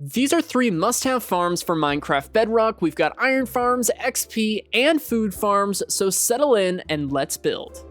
These are 3 must-have farms for Minecraft Bedrock. We've got iron farms, XP, and food farms, so settle in and let's build.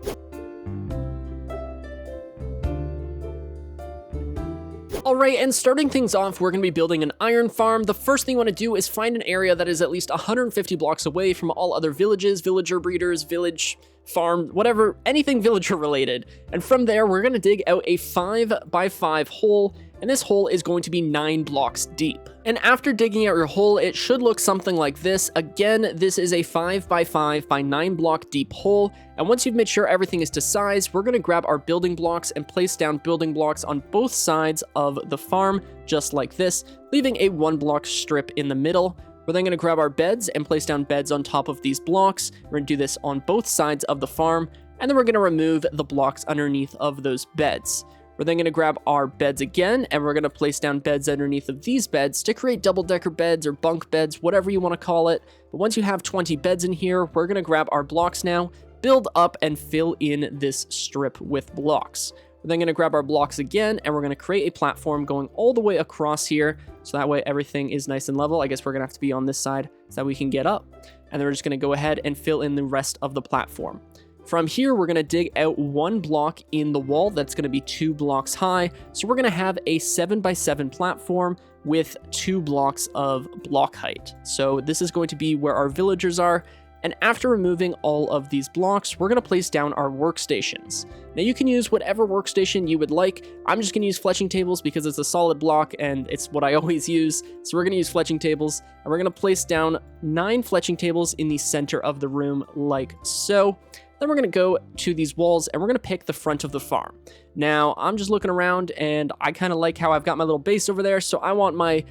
Alright, and starting things off, we're going to be building an iron farm. The first thing you want to do is find an area that is at least 150 blocks away from all other villages, villager breeders, village, farm, whatever, anything villager related. And from there, we're going to dig out a 5x5 hole, and this hole is going to be 9 blocks deep. And after digging out your hole, it should look something like this. Again, this is a 5x5 by 9 block deep hole, and once you've made sure everything is to size, we're going to grab our building blocks and place down building blocks on both sides of the farm, just like this, leaving a 1 block strip in the middle. We're then going to grab our beds and place down beds on top of these blocks. We're going to do this on both sides of the farm, and then we're going to remove the blocks underneath of those beds. We're then going to grab our beds again, and we're going to place down beds underneath of these beds to create double-decker beds or bunk beds, whatever you want to call it. But once you have 20 beds in here, we're going to grab our blocks now, build up, and fill in this strip with blocks. We're then going to grab our blocks again, and we're going to create a platform going all the way across here, so that way everything is nice and level. I guess we're going to have to be on this side so that we can get up. And then we're just going to go ahead and fill in the rest of the platform. From here, we're going to dig out 1 block in the wall that's going to be 2 blocks high. So we're going to have a 7x7 platform with 2 blocks of block height. So this is going to be where our villagers are. And after removing all of these blocks, we're going to place down our workstations. Now you can use whatever workstation you would like. I'm just going to use fletching tables because it's a solid block and it's what I always use. So we're going to use fletching tables, and we're going to place down 9 fletching tables in the center of the room like so. Then we're going to go to these walls and we're going to pick the front of the farm. Now, I'm just looking around and I kind of like how I've got my little base over there. So I want my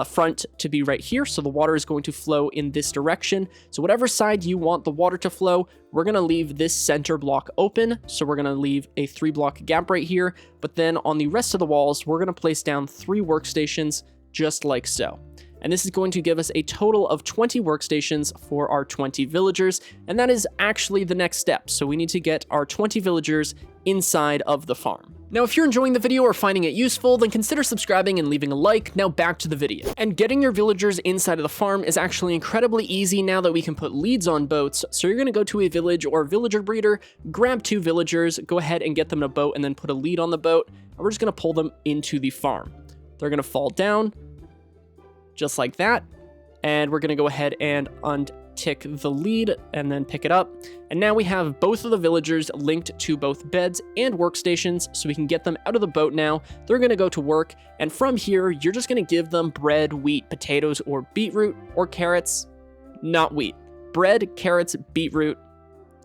front to be right here. So the water is going to flow in this direction. So whatever side you want the water to flow, we're going to leave this center block open. So we're going to leave a 3 block gap right here. But then on the rest of the walls, we're going to place down 3 workstations just like so. And this is going to give us a total of 20 workstations for our 20 villagers, and that is actually the next step. So we need to get our 20 villagers inside of the farm. Now, if you're enjoying the video or finding it useful, then consider subscribing and leaving a like. Now back to the video. And getting your villagers inside of the farm is actually incredibly easy now that we can put leads on boats. So you're gonna go to a village or villager breeder, grab 2 villagers, go ahead and get them in a boat and then put a lead on the boat. And we're just gonna pull them into the farm. They're gonna fall down, just like that, and we're going to go ahead and untick the lead and then pick it up. And now we have both of the villagers linked to both beds and workstations, so we can get them out of the boat now. They're going to go to work, and from here, you're just going to give them bread, wheat, potatoes, or beetroot, or carrots, not wheat. Bread, carrots, beetroot,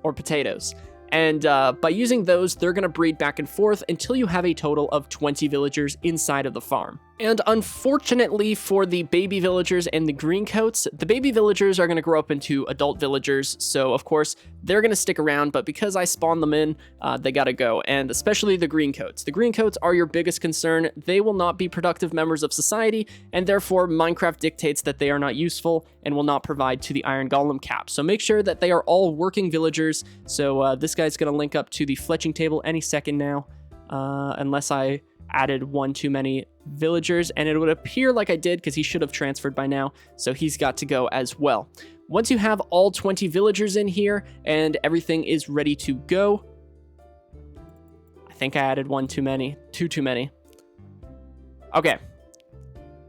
or potatoes. And by using those, they're going to breed back and forth until you have a total of 20 villagers inside of the farm. And unfortunately for the baby villagers and the green coats, the baby villagers are going to grow up into adult villagers. So of course, they're going to stick around, but because I spawned them in, they got to go. And especially the green coats. The green coats are your biggest concern. They will not be productive members of society, and therefore Minecraft dictates that they are not useful and will not provide to the iron golem cap. So make sure that they are all working villagers. So this guy's going to link up to the fletching table any second now, unless I added 1 too many villagers, and it would appear like I did because he should have transferred by now, so he's got to go as well. Once you have all 20 villagers in here and everything is ready to go, I think I added 1 too many, 2 too many. Okay,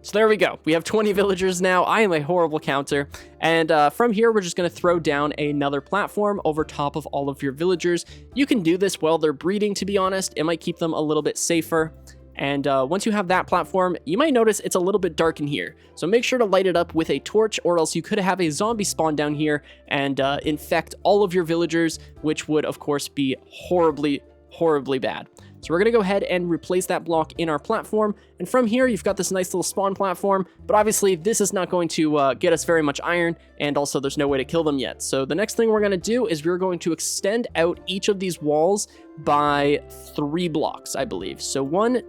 so there we go. We have 20 villagers now. I am a horrible counter. And from here, we're just going to throw down another platform over top of all of your villagers. You can do this while they're breeding, to be honest. It might keep them a little bit safer. And once you have that platform, you might notice it's a little bit dark in here. So make sure to light it up with a torch, or else you could have a zombie spawn down here and infect all of your villagers, which would, of course, be horribly, horribly bad. So we're going to go ahead and replace that block in our platform. And from here, you've got this nice little spawn platform. But obviously, this is not going to get us very much iron. And also, there's no way to kill them yet. So the next thing we're going to do is we're going to extend out each of these walls by 3 blocks, I believe. So 1,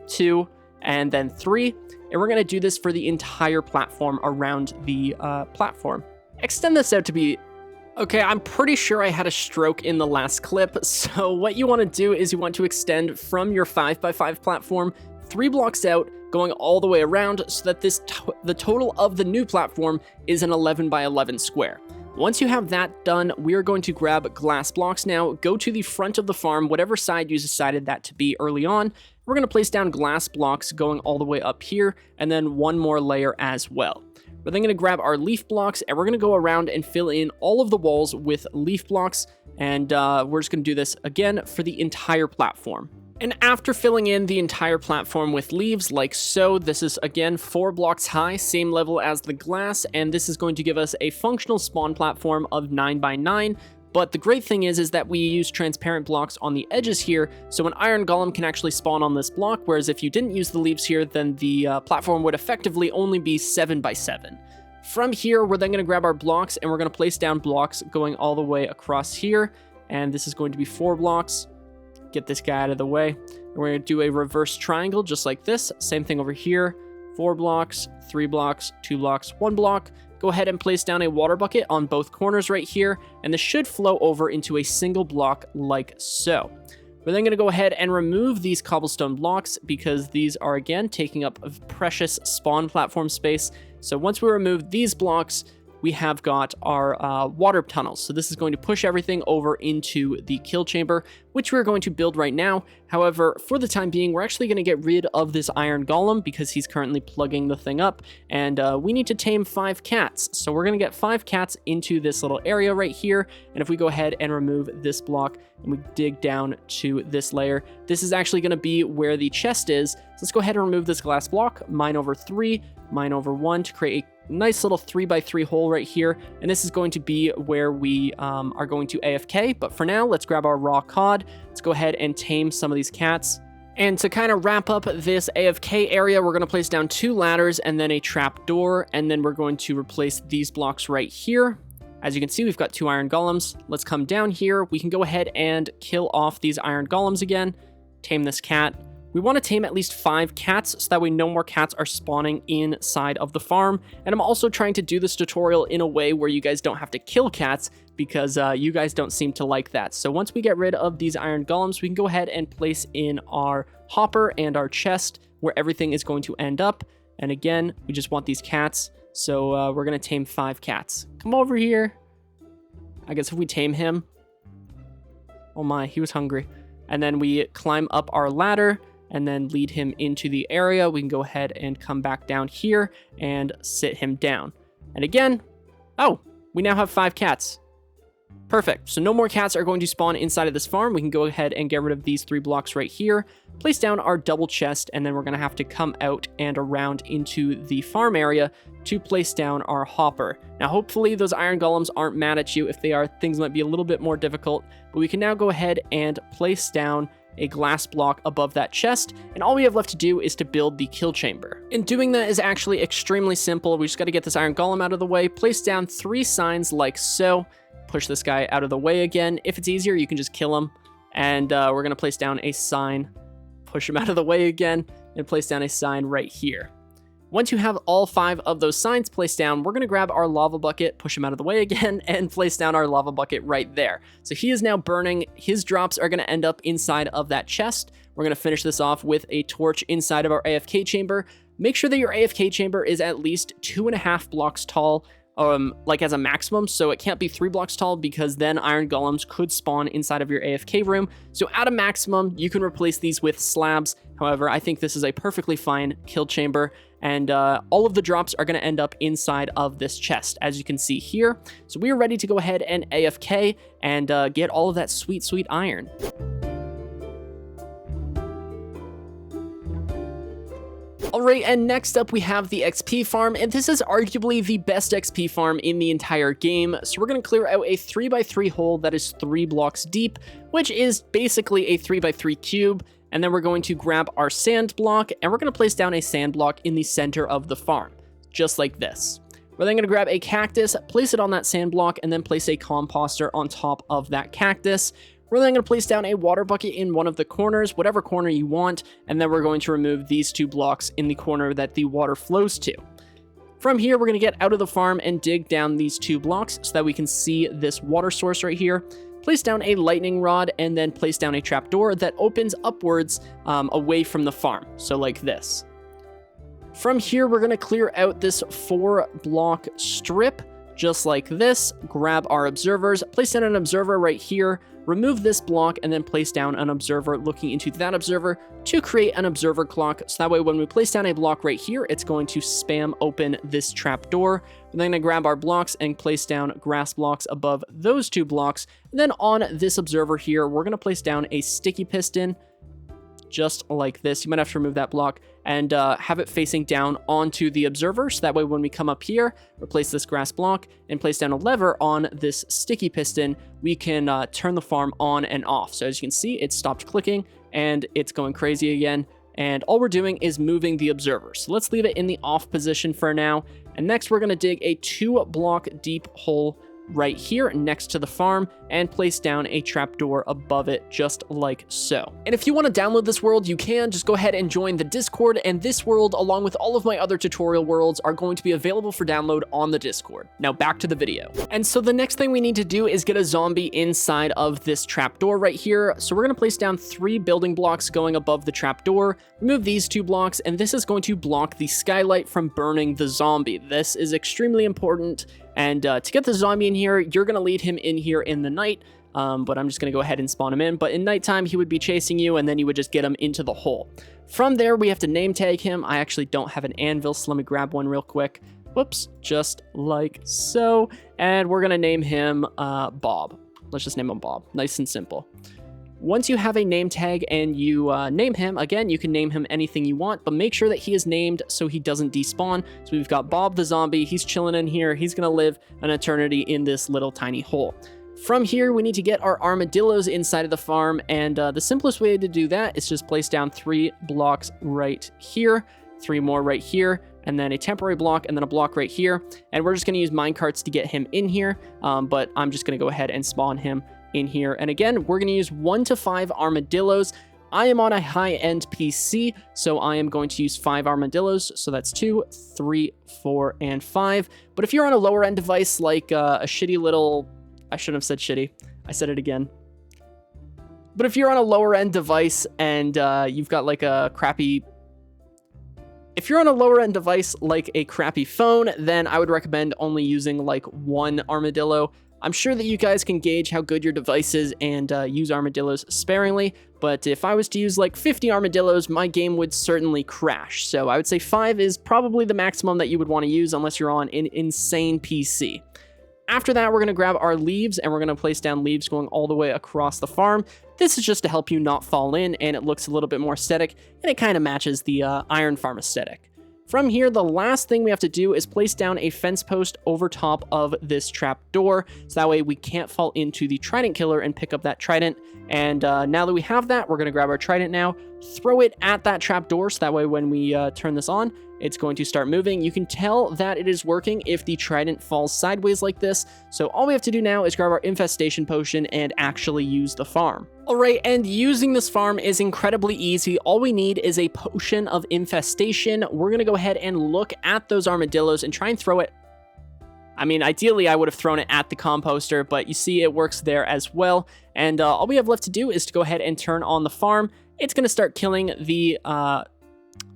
2, and then 3. And we're going to do this for the entire platform around the platform. Extend this out to be Okay, I'm pretty sure I had a stroke in the last clip, so what you want to do is you want to extend from your 5x5 platform 3 blocks out going all the way around so that the total of the new platform is an 11 by 11 square. Once you have that done, we are going to grab glass blocks now, go to the front of the farm, whatever side you decided that to be early on. We're going to place down glass blocks going all the way up here, and then one more layer as well. We're then going to grab our leaf blocks, and we're going to go around and fill in all of the walls with leaf blocks, and we're just going to do this again for the entire platform. And after filling in the entire platform with leaves like so, this is again 4 blocks high, same level as the glass, and this is going to give us a functional spawn platform of 9 by 9. But the great thing is that we use transparent blocks on the edges here, so an iron golem can actually spawn on this block, whereas if you didn't use the leaves here, then the platform would effectively only be 7 by 7. From here, we're then going to grab our blocks, and we're going to place down blocks going all the way across here, and this is going to be 4 blocks. Get this guy out of the way. And we're going to do a reverse triangle just like this. Same thing over here. 4 blocks, 3 blocks, 2 blocks, 1 block. Go ahead and place down a water bucket on both corners right here, and this should flow over into a single block like so. We're then going to go ahead and remove these cobblestone blocks because these are again taking up precious spawn platform space. So once we remove these blocks, we have got our water tunnels. So this is going to push everything over into the kill chamber, which we're going to build right now. However, for the time being, we're actually going to get rid of this iron golem because he's currently plugging the thing up, and we need to tame 5 cats. So we're going to get 5 cats into this little area right here, and if we go ahead and remove this block and we dig down to this layer, this is actually going to be where the chest is. So let's go ahead and remove this glass block, mine over 3, mine over 1 to create a nice little 3 by 3 hole right here, and this is going to be where we are going to AFK. But for now, let's grab our raw cod. Let's go ahead and tame some of these cats. And to kind of wrap up this AFK area, we're going to place down 2 ladders and then a trap door, and then we're going to replace these blocks right here. As you can see, we've got 2 iron golems. Let's come down here. We can go ahead and kill off these iron golems again, tame this cat. We want to tame at least 5 cats so that way no more cats are spawning inside of the farm. And I'm also trying to do this tutorial in a way where you guys don't have to kill cats because you guys don't seem to like that. So once we get rid of these iron golems, we can go ahead and place in our hopper and our chest where everything is going to end up. And again, we just want these cats. So we're going to tame 5 cats. Come over here. I guess if we tame him. Oh my, he was hungry. And then we climb up our ladder and then lead him into the area. We can go ahead and come back down here and sit him down. And again, oh, we now have 5 cats. Perfect. So no more cats are going to spawn inside of this farm. We can go ahead and get rid of these 3 blocks right here, place down our double chest, and then we're going to have to come out and around into the farm area to place down our hopper. Now, hopefully those iron golems aren't mad at you. If they are, things might be a little bit more difficult, but we can now go ahead and place down a glass block above that chest, and all we have left to do is to build the kill chamber. And doing that is actually extremely simple. We just got to get this iron golem out of the way, place down 3 signs like so, push this guy out of the way again. If it's easier, you can just kill him, and we're going to place down a sign, push him out of the way again, and place down a sign right here. Once you have all 5 of those signs placed down, we're going to grab our lava bucket, push him out of the way again, and place down our lava bucket right there. So he is now burning. His drops are going to end up inside of that chest. We're going to finish this off with a torch inside of our AFK chamber. Make sure that your AFK chamber is at least 2.5 blocks tall, like as a maximum, so it can't be 3 blocks tall because then iron golems could spawn inside of your AFK room. So at a maximum, you can replace these with slabs. However, I think this is a perfectly fine kill chamber, and all of the drops are going to end up inside of this chest, as you can see here. So we are ready to go ahead and AFK and get all of that sweet, sweet iron. Alright, and next up we have the XP farm, and this is arguably the best XP farm in the entire game. So we're going to clear out a 3 by 3 hole that is 3 blocks deep, which is basically a 3 by 3 cube. And then we're going to grab our sand block, and we're going to place down a sand block in the center of the farm, just like this. We're then going to grab a cactus, place it on that sand block, and then place a composter on top of that cactus. We're then going to place down a water bucket in one of the corners, whatever corner you want, and then we're going to remove these 2 blocks in the corner that the water flows to. From here, we're going to get out of the farm and dig down these 2 blocks so that we can see this water source right here. Place down a lightning rod, and then place down a trapdoor that opens upwards away from the farm, so like this. From here, we're going to clear out this 4-block strip, just like this. Grab our observers, place down an observer right here, remove this block, and then place down an observer looking into that observer to create an observer clock. So that way, when we place down a block right here, it's going to spam open this trap door. We're then going to grab our blocks and place down grass blocks above those 2 blocks. And then on this observer here, we're going to place down a sticky piston, just like this. You might have to remove that block and have it facing down onto the observer. So that way, when we come up here, replace this grass block and place down a lever on this sticky piston, we can turn the farm on and off. So as you can see, it stopped clicking and it's going crazy again. And all we're doing is moving the observer. So let's leave it in the off position for now. And next, we're going to dig a 2-block deep hole right here next to the farm and place down a trapdoor above it, just like so. And if you want to download this world, you can just go ahead and join the Discord, and this world, along with all of my other tutorial worlds, are going to be available for download on the Discord. Now back to the video. And so the next thing we need to do is get a zombie inside of this trapdoor right here. So we're going to place down 3 building blocks going above the trapdoor, remove these 2 blocks, and this is going to block the skylight from burning the zombie. This is extremely important. And to get the zombie in here, you're going to lead him in here in the night, but I'm just going to go ahead and spawn him in. But in nighttime, he would be chasing you, and then you would just get him into the hole. From there, we have to name tag him. I actually don't have an anvil, so let me grab one real quick. Whoops, just like so. And we're going to name him Bob. Let's just name him Bob. Nice and simple. Once you have a name tag and you name him, again, you can name him anything you want, but make sure that he is named so he doesn't despawn. So we've got Bob the zombie. He's chilling in here. He's going to live an eternity in this little tiny hole. From here, we need to get our armadillos inside of the farm, and the simplest way to do that is just place down 3 blocks right here, 3 more right here, and then a temporary block, and then a block right here. And we're just going to use minecarts to get him in here, but I'm just going to go ahead and spawn him in here. And again, we're going to use 1 to 5 armadillos. I am on a high-end PC, so I am going to use 5 armadillos. So that's 2, 3, 4, and 5. But if you're on a lower-end device like a shitty little... I shouldn't have said shitty. I said it again. But if you're on a lower-end device and you've got like a crappy... If you're on a lower-end device like a crappy phone, then I would recommend only using like 1 armadillo. I'm sure that you guys can gauge how good your device is and use armadillos sparingly, but if I was to use like 50 armadillos, my game would certainly crash. So I would say 5 is probably the maximum that you would want to use unless you're on an insane PC. After that, we're going to grab our leaves and we're going to place down leaves going all the way across the farm. This is just to help you not fall in, and it looks a little bit more aesthetic, and it kind of matches the iron farm aesthetic. From here, the last thing we have to do is place down a fence post over top of this trap door, so that way we can't fall into the trident killer and pick up that trident. And now that we have that, we're going to grab our trident now, throw it at that trap door, so that way when we turn this on, it's going to start moving. You can tell that it is working if the trident falls sideways like this. So all we have to do now is grab our infestation potion and actually use the farm. All right, and using this farm is incredibly easy. All we need is a potion of infestation. We're going to go ahead and look at those armadillos and try and throw it. I mean, ideally, I would have thrown it at the composter, but you see it works there as well. And all we have left to do is to go ahead and turn on the farm. It's going to start killing the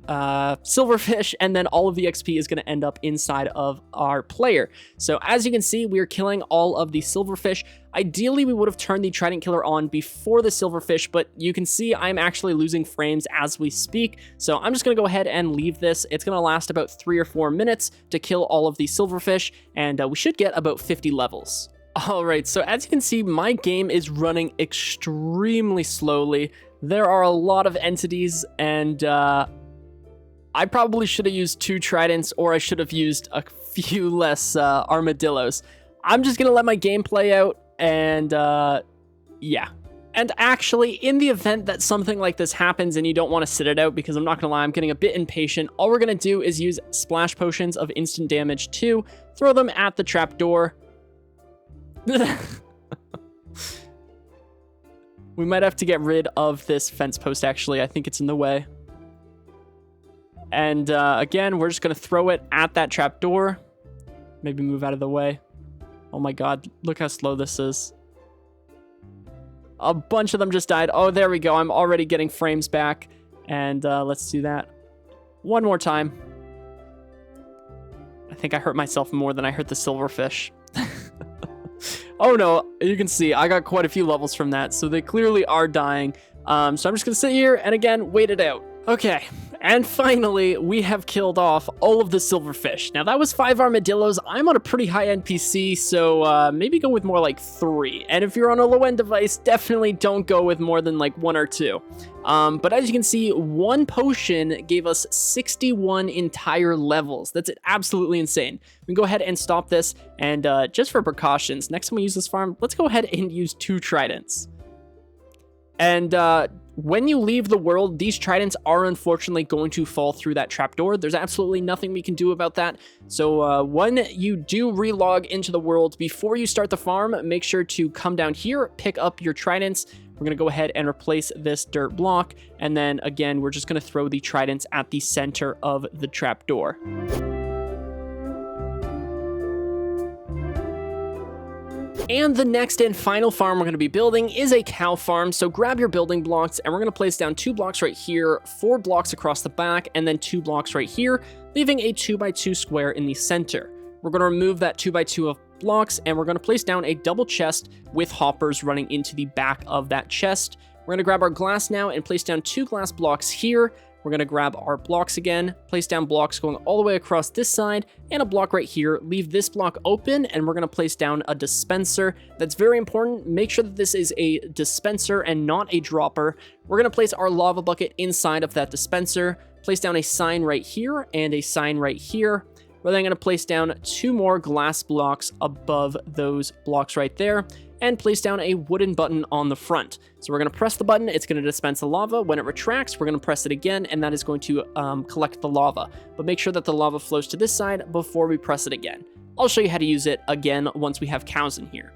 silverfish, and then all of the XP is going to end up inside of our player. So as you can see, we are killing all of the silverfish. Ideally, we would have turned the trident killer on before the silverfish, but you can see I'm actually losing frames as we speak. So I'm just going to go ahead and leave this. It's going to last about 3 or 4 minutes to kill all of the silverfish, and we should get about 50 levels. All right, so as you can see, my game is running extremely slowly. There are a lot of entities, and I probably should have used 2 tridents, or I should have used a few less armadillos. I'm just going to let my game play out, and yeah. And actually, in the event that something like this happens and you don't want to sit it out, because I'm not going to lie, I'm getting a bit impatient, all we're going to do is use splash potions of instant damage 2, throw them at the trapdoor. We might have to get rid of this fence post, actually. I think it's in the way. And again, we're just going to throw it at that trapdoor. Maybe move out of the way. Oh my god, look how slow this is. A bunch of them just died. Oh, there we go. I'm already getting frames back. And let's do that one more time. I think I hurt myself more than I hurt the silverfish. Oh no, you can see I got quite a few levels from that, so they clearly are dying. So I'm just gonna sit here and again, wait it out. Okay, and finally, we have killed off all of the silverfish. Now, that was 5 armadillos. I'm on a pretty high NPC, so maybe go with more like 3. And if you're on a low-end device, definitely don't go with more than like 1 or 2. But as you can see, 1 potion gave us 61 entire levels. That's absolutely insane. We can go ahead and stop this, and just for precautions, next time we use this farm, let's go ahead and use 2 tridents. And when you leave the world, these tridents are unfortunately going to fall through that trapdoor. There's absolutely nothing we can do about that. So when you do relog into the world, before you start the farm, make sure to come down here, pick up your tridents. We're going to go ahead and replace this dirt block. And then again, we're just going to throw the tridents at the center of the trapdoor. And the next and final farm we're going to be building is a cow farm. So grab your building blocks, and we're going to place down 2 blocks right here, 4 blocks across the back, and then 2 blocks right here, leaving a 2x2 square in the center. We're going to remove that 2x2 of blocks, and we're going to place down a double chest with hoppers running into the back of that chest. We're going to grab our glass now and place down 2 glass blocks here. We're going to grab our blocks again, place down blocks going all the way across this side, and a block right here. Leave this block open, and we're going to place down a dispenser. That's very important. Make sure that this is a dispenser and not a dropper. We're going to place our lava bucket inside of that dispenser, place down a sign right here, and a sign right here. We're then going to place down 2 more glass blocks above those blocks right there, and place down a wooden button on the front. So we're going to press the button, it's going to dispense the lava. When it retracts, we're going to press it again, and that is going to collect the lava. But make sure that the lava flows to this side before we press it again. I'll show you how to use it again once we have cows in here.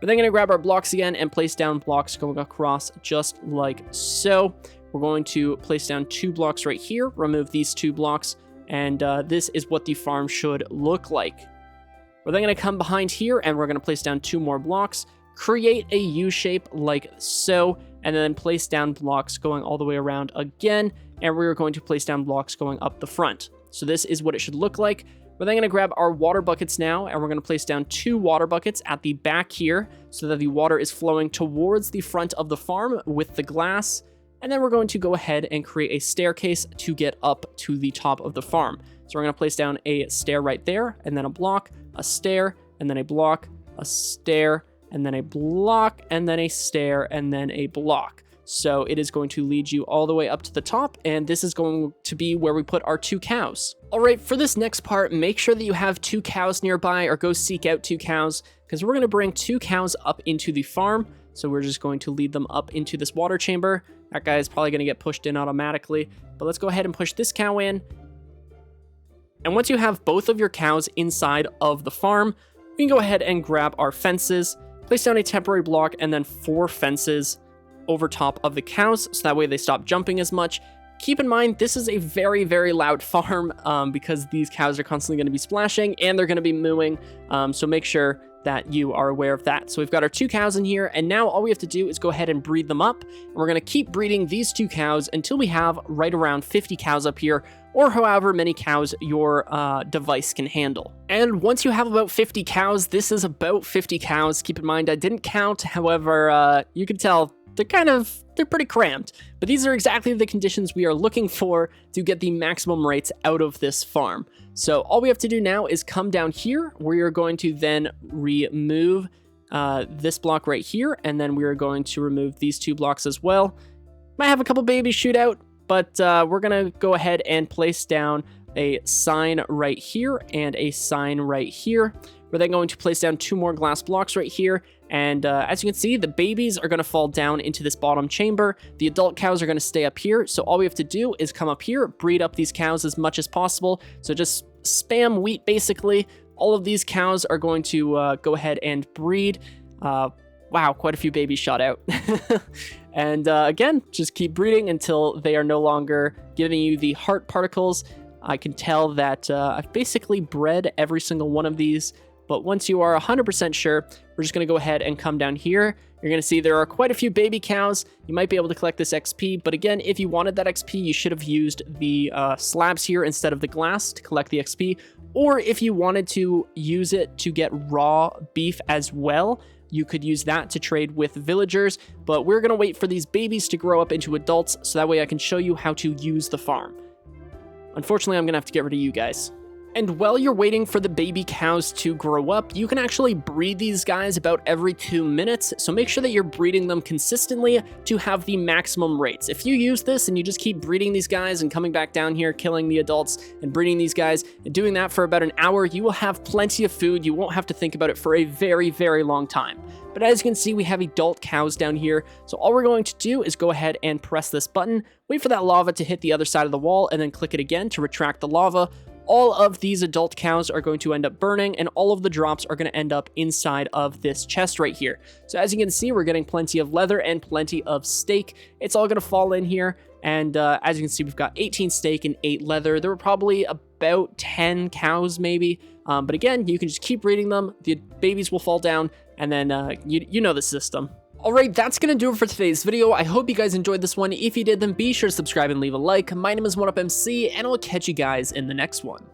We're then going to grab our blocks again and place down blocks going across just like so. We're going to place down 2 blocks right here, remove these 2 blocks, and this is what the farm should look like. We're then going to come behind here, and we're going to place down 2 more blocks, create a U shape like so, and then place down blocks going all the way around again, and we're going to place down blocks going up the front. So this is what it should look like. We're then going to grab our water buckets now, and we're going to place down 2 water buckets at the back here so that the water is flowing towards the front of the farm with the glass. And then we're going to go ahead and create a staircase to get up to the top of the farm. So we're going to place down a stair right there, and then a block, a stair, and then a block, a stair, and then a block, and then a stair, and then a block. So it is going to lead you all the way up to the top, and this is going to be where we put our 2 cows. All right, for this next part, make sure that you have 2 cows nearby, or go seek out 2 cows, because we're going to bring 2 cows up into the farm. So we're just going to lead them up into this water chamber. That guy is probably going to get pushed in automatically, but let's go ahead and push this cow in. And once you have both of your cows inside of the farm, we can go ahead and grab our fences, place down a temporary block, and then 4 fences over top of the cows, so that way they stop jumping as much. Keep in mind, this is a very, very loud farm because these cows are constantly going to be splashing and they're going to be mooing, so make sure that you are aware of that. So we've got our 2 cows in here, and now all we have to do is go ahead and breed them up, and we're going to keep breeding these 2 cows until we have right around 50 cows up here, or however many cows your device can handle. And once you have about 50 cows, this is about 50 cows. Keep in mind, I didn't count, however, you can tell they're pretty cramped, but these are exactly the conditions we are looking for to get the maximum rates out of this farm. So all we have to do now is come down here. We are going to then remove this block right here, and then we are going to remove these 2 blocks as well. Might have a couple babies shoot out, but we're gonna go ahead and place down a sign right here and a sign right here. We're then going to place down 2 more glass blocks right here. And as you can see, the babies are going to fall down into this bottom chamber. The adult cows are going to stay up here. So all we have to do is come up here, breed up these cows as much as possible. So just spam wheat, basically. All of these cows are going to go ahead and breed. Wow, quite a few babies shot out. And again, just keep breeding until they are no longer giving you the heart particles. I can tell that I've basically bred every single one of these. But once you are 100% sure, we're just going to go ahead and come down here. You're going to see there are quite a few baby cows. You might be able to collect this XP, but again, if you wanted that XP, you should have used the slabs here instead of the glass to collect the XP. Or if you wanted to use it to get raw beef as well, you could use that to trade with villagers, but we're gonna wait for these babies to grow up into adults so that way I can show you how to use the farm. Unfortunately, I'm gonna have to get rid of you guys. And while you're waiting for the baby cows to grow up, you can actually breed these guys about every 2 minutes, so make sure that you're breeding them consistently to have the maximum rates. If you use this and you just keep breeding these guys and coming back down here, killing the adults and breeding these guys, and doing that for about an hour, you will have plenty of food. You won't have to think about it for a very, very long time. But as you can see, we have adult cows down here, so all we're going to do is go ahead and press this button, wait for that lava to hit the other side of the wall, and then click it again to retract the lava. All of these adult cows are going to end up burning, and all of the drops are going to end up inside of this chest right here. So as you can see, we're getting plenty of leather and plenty of steak. It's all going to fall in here, and as you can see, we've got 18 steak and 8 leather. There were probably about 10 cows maybe, but again, you can just keep breeding them. The babies will fall down, and then you know the system. Alright, that's gonna do it for today's video. I hope you guys enjoyed this one. If you did, then be sure to subscribe and leave a like. My name is 1UpMC, and I'll catch you guys in the next one.